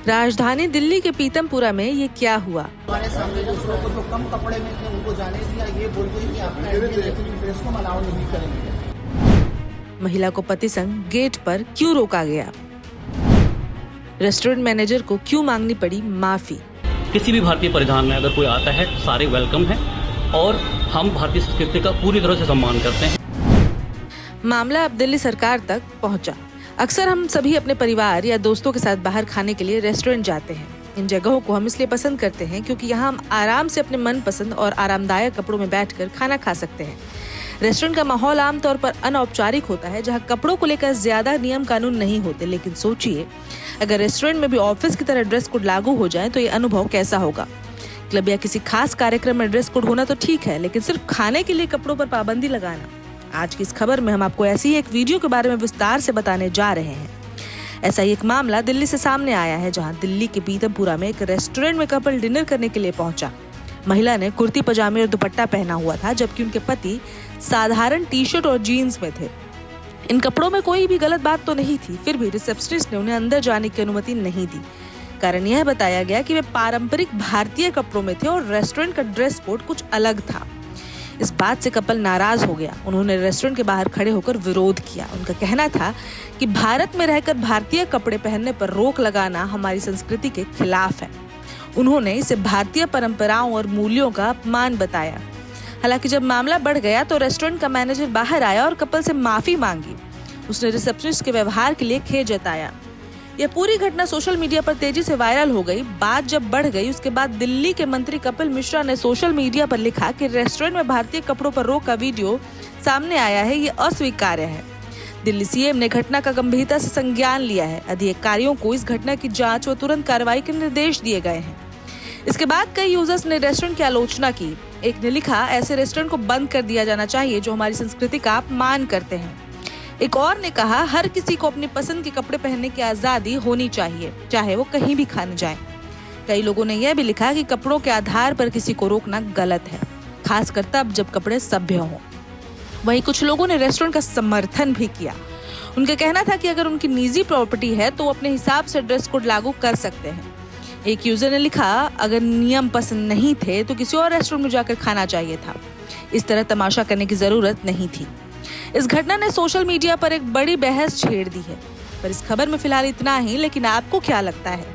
राजधानी दिल्ली के पीतमपुरा में ये क्या हुआ? हमारे सामने दूसरों को जो कम कपड़े में थे उनको जाने दिया, ये बोलते हैं कि अपना इंडियन प्रेस को अलाउ नहीं करेंगे। महिला को पति संग गेट पर क्यों रोका गया? रेस्टोरेंट मैनेजर को क्यों मांगनी पड़ी माफी? किसी भी भारतीय परिधान में अगर कोई आता है सारे वेलकम हैं और हम भारतीय संस्कृति का पूरी तरह से सम्मान करते हैं। मामला अब दिल्ली सरकार तक पहुंचा। अक्सर हम सभी अपने परिवार या दोस्तों के साथ बाहर खाने के लिए रेस्टोरेंट जाते हैं। इन जगहों को हम इसलिए पसंद करते हैं क्योंकि यहाँ हम आराम से अपने मनपसंद और आरामदायक कपड़ों में बैठकर खाना खा सकते हैं। रेस्टोरेंट का माहौल आमतौर पर अनौपचारिक होता है, जहाँ कपड़ों को लेकर ज्यादा नियम कानून नहीं होते। लेकिन सोचिए, अगर रेस्टोरेंट में भी ऑफिस की तरह ड्रेस कोड लागू हो जाए तो ये अनुभव कैसा होगा। क्लब या किसी खास कार्यक्रम में ड्रेस कोड होना तो ठीक है, लेकिन सिर्फ खाने के लिए कपड़ों पर पाबंदी लगाना। आज की इस खबर में हम आपको ऐसी ही एक वीडियो के बारे में विस्तार से बताने जा रहे हैं। ऐसा ही एक मामला दिल्ली से सामने आया है, जहां दिल्ली के पीतमपुरा में एक रेस्टोरेंट में कपल डिनर करने के लिए पहुंचा। महिला ने कुर्ती पजामे और दुपट्टा पहना हुआ था, जबकि उनके पति साधारण टी शर्ट और जीन्स में थे। इन कपड़ों में कोई भी गलत बात तो नहीं थी, फिर भी रिसेप्शनिस्ट ने उन्हें अंदर जाने की अनुमति नहीं दी। कारण यह बताया गया कि वे पारंपरिक भारतीय कपड़ों में थे और रेस्टोरेंट का ड्रेस कोड कुछ अलग था। इस बात से कपल नाराज हो गया। उन्होंने रेस्टोरेंट के बाहर खड़े होकर विरोध किया। उनका कहना था कि भारत में रहकर भारतीय कपड़े पहनने पर रोक लगाना हमारी संस्कृति के खिलाफ है। उन्होंने इसे भारतीय परंपराओं और मूल्यों का अपमान बताया। हालांकि जब मामला बढ़ गया तो रेस्टोरेंट का मैनेजर बाहर आया और कपल से माफी मांगी। उसने रिसेप्शनिस्ट के व्यवहार के लिए खेद जताया। यह पूरी घटना सोशल मीडिया पर तेजी से वायरल हो गई। बात जब बढ़ गई, उसके बाद दिल्ली के मंत्री कपिल मिश्रा ने सोशल मीडिया पर लिखा कि रेस्टोरेंट में भारतीय कपड़ों पर रोक का वीडियो सामने आया है, ये अस्वीकार्य है। दिल्ली सीएम ने घटना का गंभीरता से संज्ञान लिया है। अधिकारियों को इस घटना की जांच व तुरंत कार्रवाई के निर्देश दिए गए हैं। इसके बाद कई यूजर्स ने रेस्टोरेंट की आलोचना की। एक ने लिखा, ऐसे रेस्टोरेंट को बंद कर दिया जाना चाहिए जो हमारी संस्कृति का अपमान करते हैं। एक और ने कहा, हर किसी को अपनी पसंद के कपड़े पहनने की आजादी होनी चाहिए, चाहे वो कहीं भी खाने जाए। कई लोगों ने यह भी लिखा कि कपड़ों के आधार पर किसी को रोकना गलत है, खासकर तब जब कपड़े सभ्य हों। वहीं कुछ लोगों ने रेस्टोरेंट का समर्थन भी किया। उनका कहना था कि अगर उनकी निजी प्रॉपर्टी है तो वो अपने हिसाब से ड्रेस कोड लागू कर सकते हैं। एक यूजर ने लिखा, अगर नियम पसंद नहीं थे तो किसी और रेस्टोरेंट में जाकर खाना चाहिए था। इस तरह तमाशा करने की जरूरत नहीं थी। इस घटना ने सोशल मीडिया पर एक बड़ी बहस छेड़ दी है। पर इस खबर में फिलहाल इतना ही। लेकिन आपको क्या लगता है,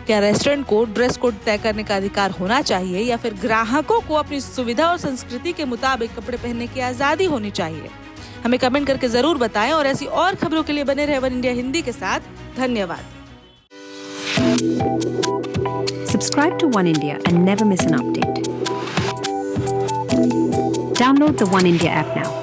क्या रेस्टोरेंट को ड्रेस कोड तय करने का अधिकार होना चाहिए या फिर ग्राहकों को अपनी सुविधा और संस्कृति के मुताबिक कपड़े पहनने की आजादी होनी चाहिए? हमें कमेंट करके जरूर बताएं और ऐसी और खबरों के लिए बने रहे वन इंडिया हिंदी के साथ। धन्यवाद। Subscribe to One India and never miss an update. Download the One India app now.